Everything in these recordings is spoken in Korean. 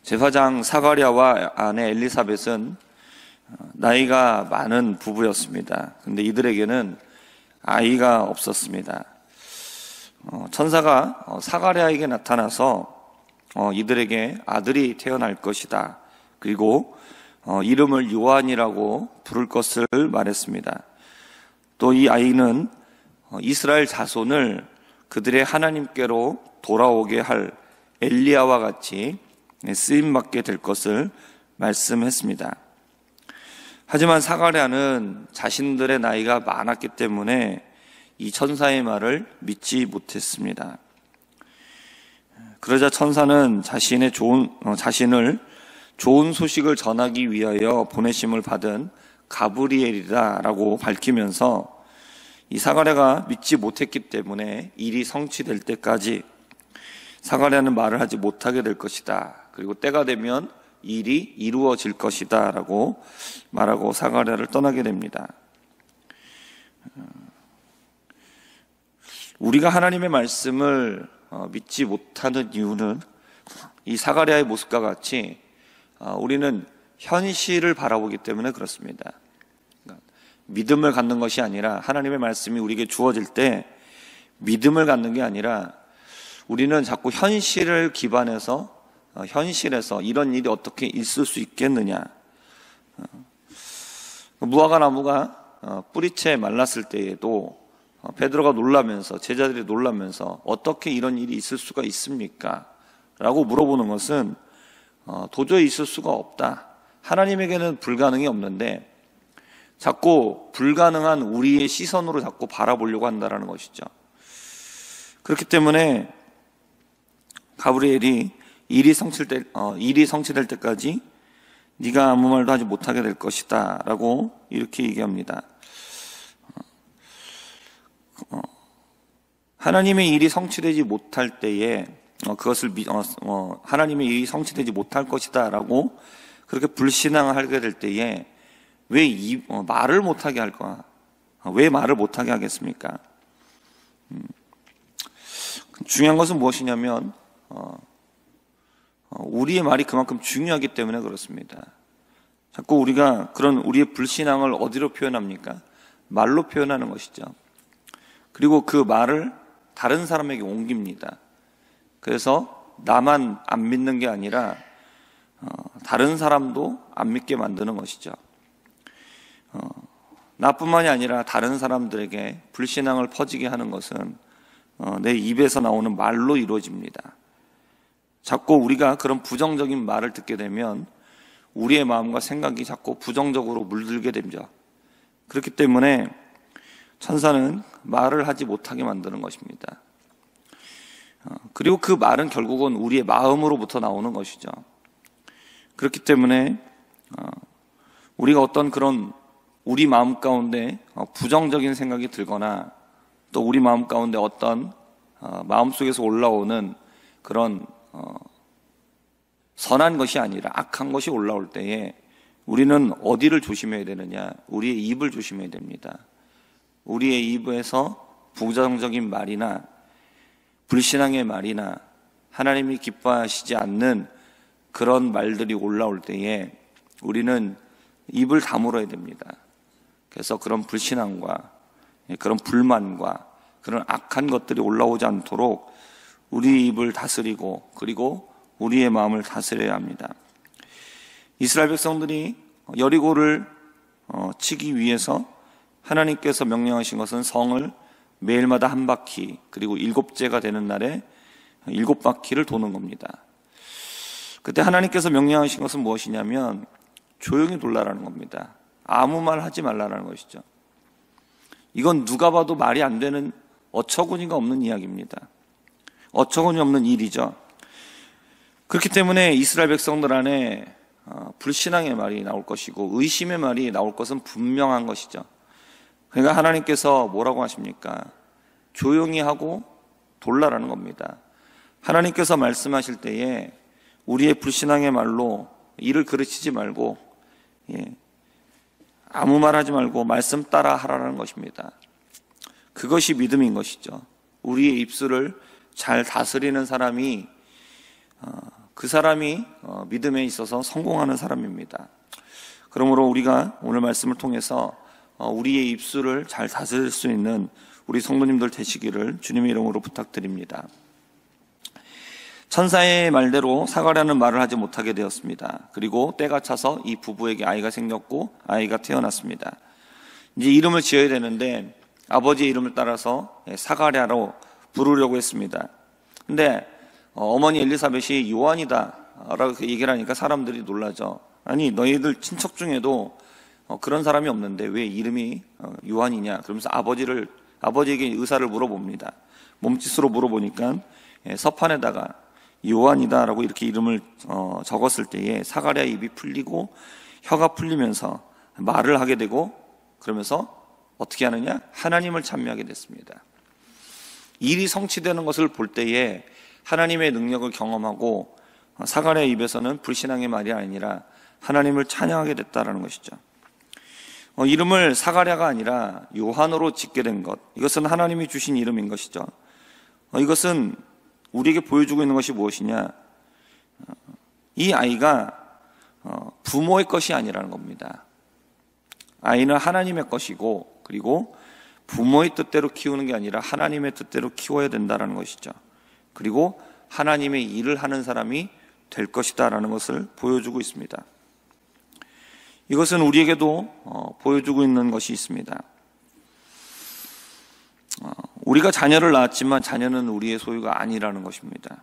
제사장 사가랴와 아내 엘리사벳은 나이가 많은 부부였습니다. 근데 이들에게는 아이가 없었습니다. 천사가 사가랴에게 나타나서 이들에게 아들이 태어날 것이다. 그리고 이름을 요한이라고 부를 것을 말했습니다. 또 이 아이는 이스라엘 자손을 그들의 하나님께로 돌아오게 할 엘리야와 같이 쓰임받게 될 것을 말씀했습니다. 하지만 사가랴는 자신들의 나이가 많았기 때문에 이 천사의 말을 믿지 못했습니다. 그러자 천사는 자신을 좋은 소식을 전하기 위하여 보내심을 받은 가브리엘이다라고 밝히면서 이 사가랴가 믿지 못했기 때문에 일이 성취될 때까지 사가랴는 말을 하지 못하게 될 것이다. 그리고 때가 되면 일이 이루어질 것이다 라고 말하고 사가랴를 떠나게 됩니다. 우리가 하나님의 말씀을 믿지 못하는 이유는 이 사가랴의 모습과 같이 우리는 현실을 바라보기 때문에 그렇습니다. 믿음을 갖는 것이 아니라, 하나님의 말씀이 우리에게 주어질 때 믿음을 갖는 게 아니라 우리는 자꾸 현실을 기반해서 현실에서 이런 일이 어떻게 있을 수 있겠느냐. 무화과 나무가 뿌리채 말랐을 때에도 베드로가 놀라면서, 제자들이 놀라면서 어떻게 이런 일이 있을 수가 있습니까? 라고 물어보는 것은 도저히 있을 수가 없다. 하나님에게는 불가능이 없는데 자꾸 불가능한 우리의 시선으로 자꾸 바라보려고 한다는 것이죠. 그렇기 때문에 가브리엘이 일이 성취될 때까지 네가 아무 말도 하지 못하게 될 것이다 라고 이렇게 얘기합니다. 하나님의 일이 성취되지 못할 때에 하나님의 일이 성취되지 못할 것이다 라고 그렇게 불신앙을 하게 될 때에 왜 말을 못하게 할까? 왜 말을 못하게 하겠습니까? 중요한 것은 무엇이냐면 우리의 말이 그만큼 중요하기 때문에 그렇습니다. 자꾸 우리가 그런 우리의 불신앙을 어디로 표현합니까? 말로 표현하는 것이죠. 그리고 그 말을 다른 사람에게 옮깁니다. 그래서 나만 안 믿는 게 아니라 다른 사람도 안 믿게 만드는 것이죠. 나뿐만이 아니라 다른 사람들에게 불신앙을 퍼지게 하는 것은 내 입에서 나오는 말로 이루어집니다. 자꾸 우리가 그런 부정적인 말을 듣게 되면 우리의 마음과 생각이 자꾸 부정적으로 물들게 됩니다. 그렇기 때문에 천사는 말을 하지 못하게 만드는 것입니다. 그리고 그 말은 결국은 우리의 마음으로부터 나오는 것이죠. 그렇기 때문에 우리가 어떤 그런 우리 마음 가운데 부정적인 생각이 들거나 또 우리 마음 가운데 어떤 마음속에서 올라오는 그런 선한 것이 아니라 악한 것이 올라올 때에 우리는 어디를 조심해야 되느냐? 우리의 입을 조심해야 됩니다. 우리의 입에서 부정적인 말이나 불신앙의 말이나 하나님이 기뻐하시지 않는 그런 말들이 올라올 때에 우리는 입을 다물어야 됩니다. 그래서 그런 불신앙과 그런 불만과 그런 악한 것들이 올라오지 않도록 우리 입을 다스리고 그리고 우리의 마음을 다스려야 합니다. 이스라엘 백성들이 여리고를 치기 위해서 하나님께서 명령하신 것은 성을 매일마다 한 바퀴 그리고 7제가 되는 날에 7바퀴를 도는 겁니다. 그때 하나님께서 명령하신 것은 무엇이냐면 조용히 돌라라는 겁니다. 아무 말 하지 말라는 것이죠. 이건 누가 봐도 말이 안 되는 어처구니가 없는 이야기입니다. 어처구니 없는 일이죠. 그렇기 때문에 이스라엘 백성들 안에 불신앙의 말이 나올 것이고 의심의 말이 나올 것은 분명한 것이죠. 그러니까 하나님께서 뭐라고 하십니까? 조용히 하고 돌라라는 겁니다. 하나님께서 말씀하실 때에 우리의 불신앙의 말로 이를 그르치지 말고 아무 말 하지 말고 말씀 따라 하라는 것입니다. 그것이 믿음인 것이죠. 우리의 입술을 잘 다스리는 사람이 그 사람이 믿음에 있어서 성공하는 사람입니다. 그러므로 우리가 오늘 말씀을 통해서 우리의 입술을 잘 다스릴 수 있는 우리 성도님들 되시기를 주님의 이름으로 부탁드립니다. 천사의 말대로 사가랴는 말을 하지 못하게 되었습니다. 그리고 때가 차서 이 부부에게 아이가 생겼고 아이가 태어났습니다. 이제 이름을 지어야 되는데 아버지의 이름을 따라서 사가랴로 부르려고 했습니다. 근데 어머니 엘리사벳이 요한이다 라고 얘기를 하니까 사람들이 놀라죠. 아니, 너희들 친척 중에도 그런 사람이 없는데 왜 이름이 요한이냐? 그러면서 아버지에게 의사를 물어봅니다. 몸짓으로 물어보니까 서판에다가 요한이다 라고 이렇게 이름을 적었을 때에 사가랴 입이 풀리고 혀가 풀리면서 말을 하게 되고, 그러면서 어떻게 하느냐? 하나님을 찬미하게 됐습니다. 일이 성취되는 것을 볼 때에 하나님의 능력을 경험하고 사가랴 입에서는 불신앙의 말이 아니라 하나님을 찬양하게 됐다라는 것이죠. 이름을 사가랴가 아니라 요한으로 짓게 된 것, 이것은 하나님이 주신 이름인 것이죠. 이것은 우리에게 보여주고 있는 것이 무엇이냐? 이 아이가 부모의 것이 아니라는 겁니다. 아이는 하나님의 것이고, 그리고 부모의 뜻대로 키우는 게 아니라 하나님의 뜻대로 키워야 된다는 것이죠. 그리고 하나님의 일을 하는 사람이 될 것이다 라는 것을 보여주고 있습니다. 이것은 우리에게도 보여주고 있는 것이 있습니다. 우리가 자녀를 낳았지만 자녀는 우리의 소유가 아니라는 것입니다.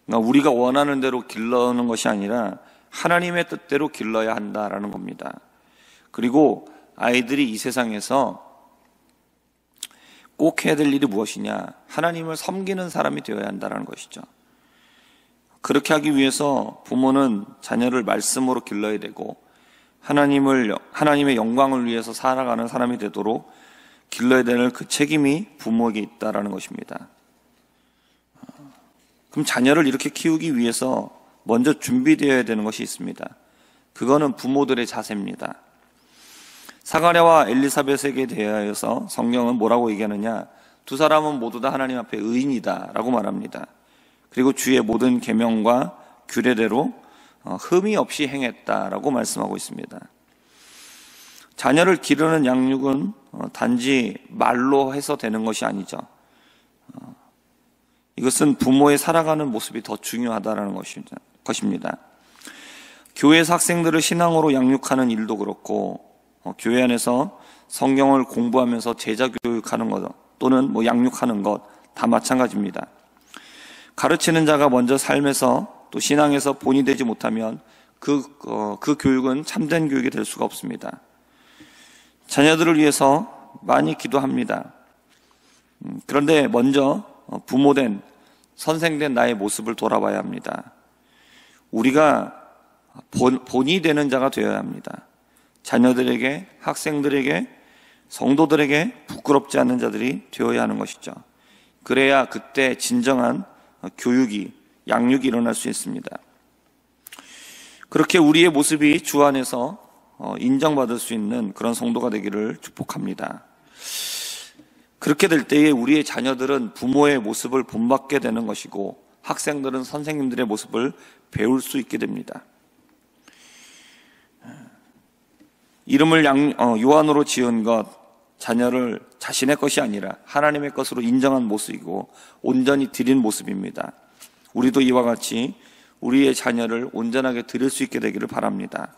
그러니까 우리가 원하는 대로 길러는 것이 아니라 하나님의 뜻대로 길러야 한다라는 겁니다. 그리고 아이들이 이 세상에서 꼭 해야 될 일이 무엇이냐? 하나님을 섬기는 사람이 되어야 한다는 것이죠. 그렇게 하기 위해서 부모는 자녀를 말씀으로 길러야 되고, 하나님의 영광을 위해서 살아가는 사람이 되도록 길러야 되는 그 책임이 부모에게 있다라는 것입니다. 그럼 자녀를 이렇게 키우기 위해서 먼저 준비되어야 되는 것이 있습니다. 그거는 부모들의 자세입니다. 사가랴와 엘리사벳에게 대하여서 성경은 뭐라고 얘기하느냐? 두 사람은 모두 다 하나님 앞에 의인이다 라고 말합니다. 그리고 주의 모든 계명과 규례대로 흠이 없이 행했다라고 말씀하고 있습니다. 자녀를 기르는 양육은 단지 말로 해서 되는 것이 아니죠. 이것은 부모의 살아가는 모습이 더 중요하다는 것입니다. 교회에서 학생들을 신앙으로 양육하는 일도 그렇고, 교회 안에서 성경을 공부하면서 제자 교육하는 것 또는 양육하는 것 다 마찬가지입니다. 가르치는 자가 먼저 삶에서 또 신앙에서 본이 되지 못하면 그 교육은 참된 교육이 될 수가 없습니다. 자녀들을 위해서 많이 기도합니다. 그런데 먼저 부모된, 선생된 나의 모습을 돌아봐야 합니다. 우리가 본이 되는 자가 되어야 합니다. 자녀들에게, 학생들에게, 성도들에게 부끄럽지 않은 자들이 되어야 하는 것이죠. 그래야 그때 진정한 교육이, 양육이 일어날 수 있습니다. 그렇게 우리의 모습이 주 안에서 인정받을 수 있는 그런 성도가 되기를 축복합니다. 그렇게 될 때에 우리의 자녀들은 부모의 모습을 본받게 되는 것이고, 학생들은 선생님들의 모습을 배울 수 있게 됩니다. 이름을 요한으로 지은 것, 자녀를 자신의 것이 아니라 하나님의 것으로 인정한 모습이고 온전히 드린 모습입니다. 우리도 이와 같이 우리의 자녀를 온전하게 드릴 수 있게 되기를 바랍니다.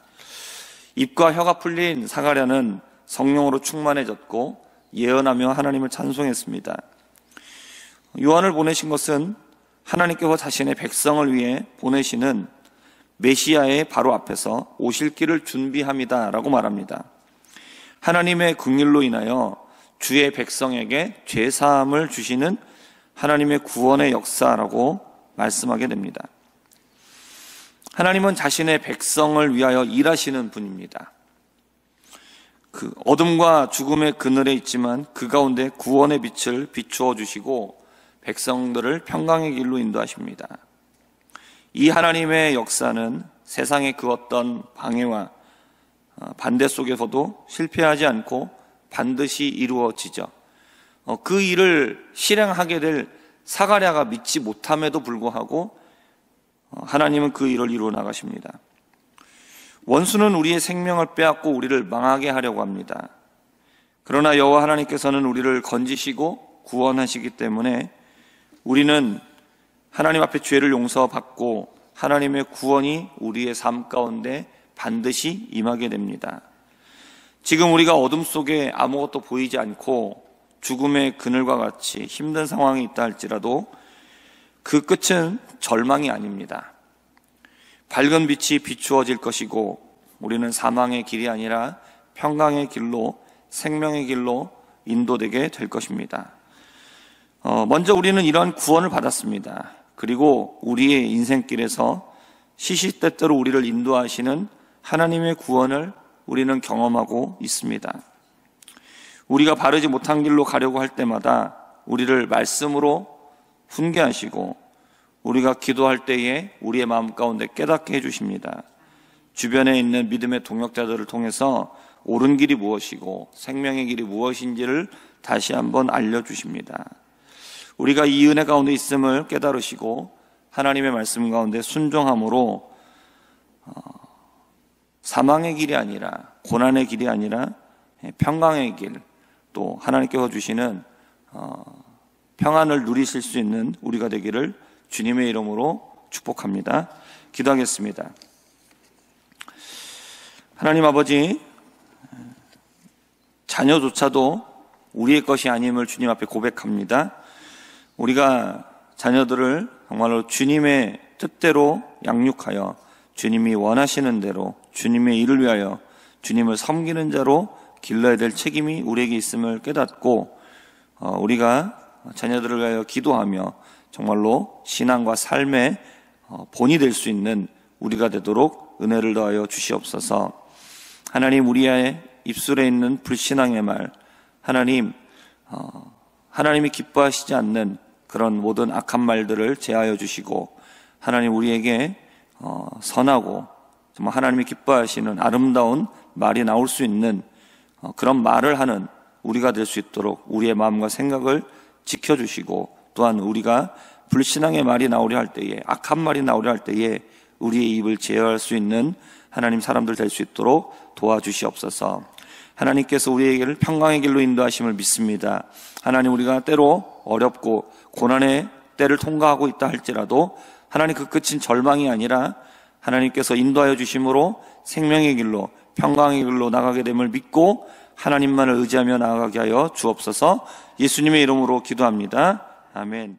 입과 혀가 풀린 사가랴는 성령으로 충만해졌고 예언하며 하나님을 찬송했습니다. 요한을 보내신 것은 하나님께서 자신의 백성을 위해 보내시는 메시아의 바로 앞에서 오실 길을 준비합니다 라고 말합니다. 하나님의 긍휼로 인하여 주의 백성에게 죄사함을 주시는 하나님의 구원의 역사라고 말씀하게 됩니다. 하나님은 자신의 백성을 위하여 일하시는 분입니다. 그 어둠과 죽음의 그늘에 있지만 그 가운데 구원의 빛을 비추어 주시고 백성들을 평강의 길로 인도하십니다. 이 하나님의 역사는 세상의 그 어떤 방해와 반대 속에서도 실패하지 않고 반드시 이루어지죠. 그 일을 실행하게 될 사가랴가 믿지 못함에도 불구하고 하나님은 그 일을 이루어 나가십니다. 원수는 우리의 생명을 빼앗고 우리를 망하게 하려고 합니다. 그러나 여호와 하나님께서는 우리를 건지시고 구원하시기 때문에 우리는 하나님 앞에 죄를 용서받고 하나님의 구원이 우리의 삶 가운데 반드시 임하게 됩니다. 지금 우리가 어둠 속에 아무것도 보이지 않고 죽음의 그늘과 같이 힘든 상황이 있다 할지라도 그 끝은 절망이 아닙니다. 밝은 빛이 비추어질 것이고 우리는 사망의 길이 아니라 평강의 길로, 생명의 길로 인도되게 될 것입니다. 먼저 우리는 이러한 구원을 받았습니다. 그리고 우리의 인생길에서 시시때때로 우리를 인도하시는 하나님의 구원을 우리는 경험하고 있습니다. 우리가 바르지 못한 길로 가려고 할 때마다 우리를 말씀으로 훈계하시고 우리가 기도할 때에 우리의 마음 가운데 깨닫게 해주십니다. 주변에 있는 믿음의 동역자들을 통해서 옳은 길이 무엇이고 생명의 길이 무엇인지를 다시 한번 알려주십니다. 우리가 이 은혜 가운데 있음을 깨달으시고 하나님의 말씀 가운데 순종함으로 사망의 길이 아니라, 고난의 길이 아니라 평강의 길, 또 하나님께서 주시는 평안을 누리실 수 있는 우리가 되기를 주님의 이름으로 축복합니다. 기도하겠습니다. 하나님 아버지, 자녀조차도 우리의 것이 아님을 주님 앞에 고백합니다. 우리가 자녀들을 정말로 주님의 뜻대로 양육하여 주님이 원하시는 대로 주님의 일을 위하여 주님을 섬기는 자로 길러야 될 책임이 우리에게 있음을 깨닫고 우리가 자녀들을 위하여 기도하며 정말로 신앙과 삶의 본이 될 수 있는 우리가 되도록 은혜를 더하여 주시옵소서. 하나님, 우리의 입술에 있는 불신앙의 말, 하나님이 기뻐하시지 않는 그런 모든 악한 말들을 제하여 주시고 하나님, 우리에게 선하고 정말 하나님이 기뻐하시는 아름다운 말이 나올 수 있는 그런 말을 하는 우리가 될 수 있도록 우리의 마음과 생각을 지켜주시고, 또한 우리가 불신앙의 말이 나오려 할 때에, 악한 말이 나오려 할 때에 우리의 입을 제어할 수 있는 하나님 사람들 될 수 있도록 도와주시옵소서. 하나님께서 우리에게를 평강의 길로 인도하심을 믿습니다. 하나님, 우리가 때로 어렵고 고난의 때를 통과하고 있다 할지라도 하나님, 그 끝은 절망이 아니라 하나님께서 인도하여 주심으로 생명의 길로, 평강의 길로 나가게 됨을 믿고 하나님만을 의지하며 나아가게 하여 주옵소서. 예수님의 이름으로 기도합니다. 아멘.